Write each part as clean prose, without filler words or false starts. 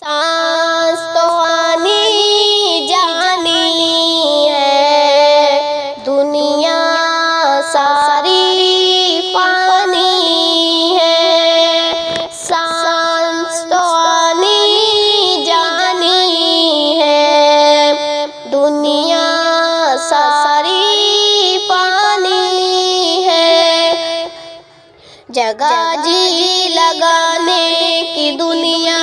सांस तो आनी जानी है, दुनिया सारी फानी है। सांस तो आनी जानी है, दुनिया सारी फानी है। जगह जी लगाने की दुनिया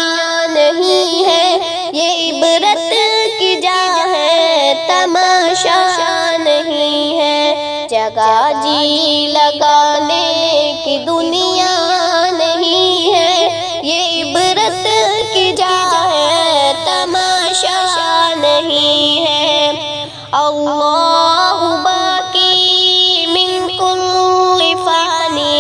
नहीं है, ये इबरत की जा है, तमाशा नहीं है। जगह जी लगाने की दुनिया नहीं है, ये इबरत की जा है, तमाशा नहीं है। अल्लाहु बाकी मिन कुल्ली फानी,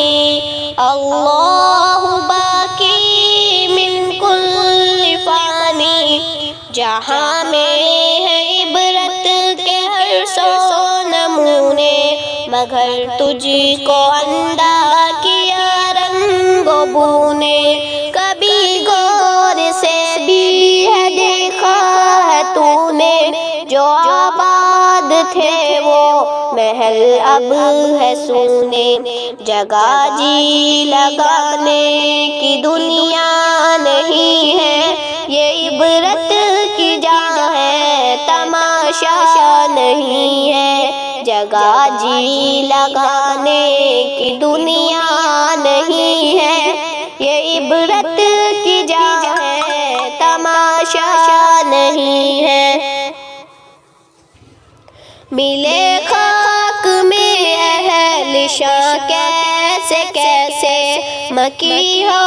अल्लाहु बाकी मिन कुल्ली फानी। जहाँ में है इबरत के हर सौ नमूने, मगर तुझको अंधा किया रंगो बूने। कभी गौर से भी है देखा है तूने, जो आबाद थे वो महल अब है सूने। जगह जी लगाने की दुनिया नहीं है, ये इबरत की जा है, तमाशा नहीं है। जगह जी लगाने की दुनिया नहीं है, ये इबरत की जा है, तमाशा नहीं है। मिले खाक में अहल शाह कैसे कैसे, मकी हो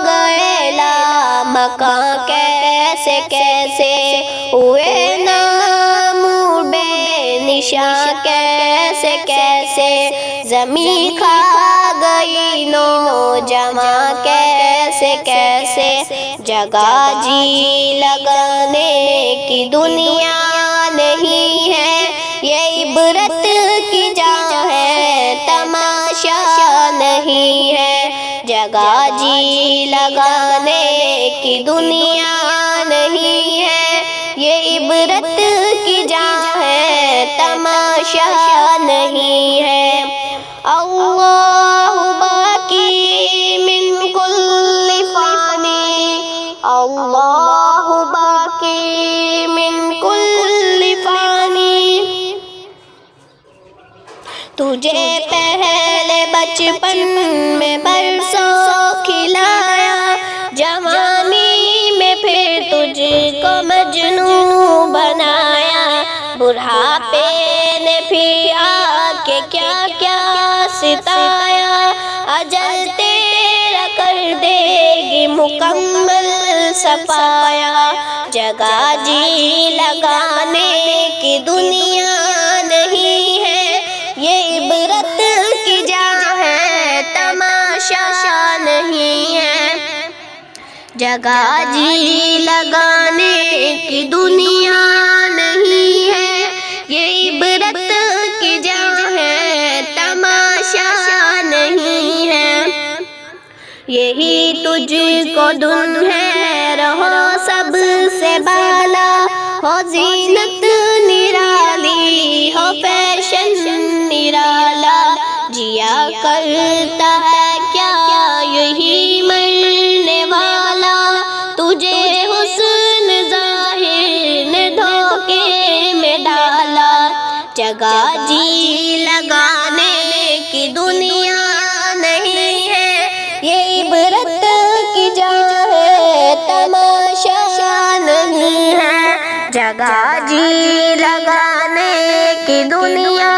गए ला मकां कैसे कैसे। हुए नामूर बेनिशां कैसे कैसे, ज़मीं खा गई नौजवां कैसे कैसे। जगह जी लगाने की दुनिया नहीं है, ये इबरत की जा है, तमाशा नहीं है। जगह जी लगाने की दुनिया नहीं है, ये इबरत की जा है, तमाशा नहीं है। अल्लाहु बाकी मिन कुल्ली फानी, अल्लाहु बाकी मिन कुल्ली फानी। तुझे पहले बचपन में बरसों खिलाया, जवानी में फिर तुझको मजनू बनाया। बुढ़ापे ने फिर आके क्या क्या सिताया, अजल तेरा कर देगी मुकम्मल सफाया। जगह जी लगाने की दुनिया नहीं है, ये इबरत की जा है, तमाशा नहीं है। जगह जी लगाने की दुनिया नहीं है, ये इबरत की जा है, तमाशा नहीं है। यही तुझको धुन है, रहो सबसे बाला, हो जीनत निराली, हो फैशन निराला। जिया करता है क्या यही मरने वाला, तुझे हुस्न ज़ाहिर ने धोखे में डाला। जगह जी लगाने की दुनिया नहीं है, ये इबरत की जा है, तमाशा नहीं है। जगह जी लगाने की दुनिया